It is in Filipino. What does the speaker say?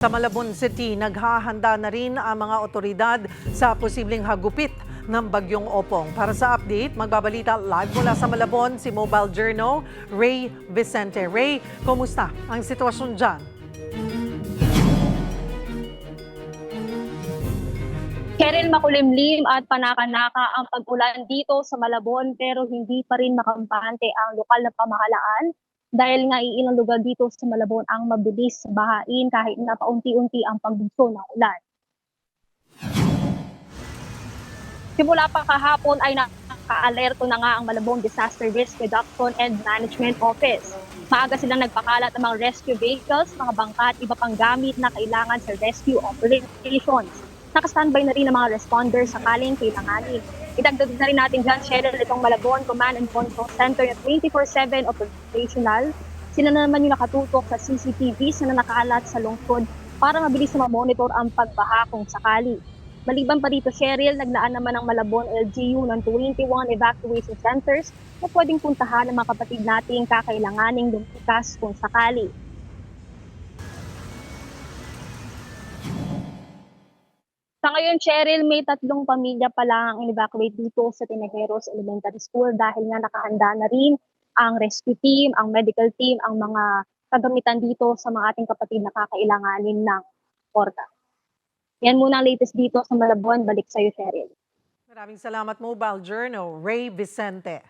Sa Malabon City, naghahanda na rin ang mga otoridad sa posibleng hagupit ng Bagyong Opong. Para sa update, magbabalita live mula sa Malabon si Mobile Journal Ray Vicente. Ray, kumusta ang sitwasyon dyan? Cheryl, makulimlim at panaka-naka ang pag-ulan dito sa Malabon pero hindi pa rin makampante ang lokal na pamahalaan dahil nga ilang lugar dito sa Malabon ang mabilis bahain kahit na paunti-unti ang pagbugso ng ulan. Simula pa kahapon ay naka-alerto na nga ang Malabon Disaster Risk Reduction and Management Office. Maaga silang nagpakalat ng mga rescue vehicles, mga bangka at iba pang gamit na kailangan sa rescue operations. Naka-standby na rin ang mga responders sakaling kailanganin. Idagdag na rin natin dyan, Cheryl, itong Malabon Command and Control Center na 24/7 operational. Sila na naman yung nakatutok sa CCTVs na nakaalat sa lungsod para mabilis na ma-monitor ang pagbaha kung sakali. Maliban pa dito, Cheryl, naglaan naman ng Malabon LGU ng 21 evacuation centers na pwedeng puntahan ng mga kapatid nating kakailanganing lumikas kung sakali. Sa ngayon, Cheryl, may 3 pamilya pa lang ang in-evacuate dito sa Tinejeros Elementary School dahil nga nakahanda na rin ang rescue team, ang medical team, ang mga kagamitan dito sa mga ating kapatid na kakailanganin ng porta. Yan muna ang latest dito sa Malabon. Balik sa'yo, Cheryl. Maraming salamat, Mobile Journal Ray Vicente.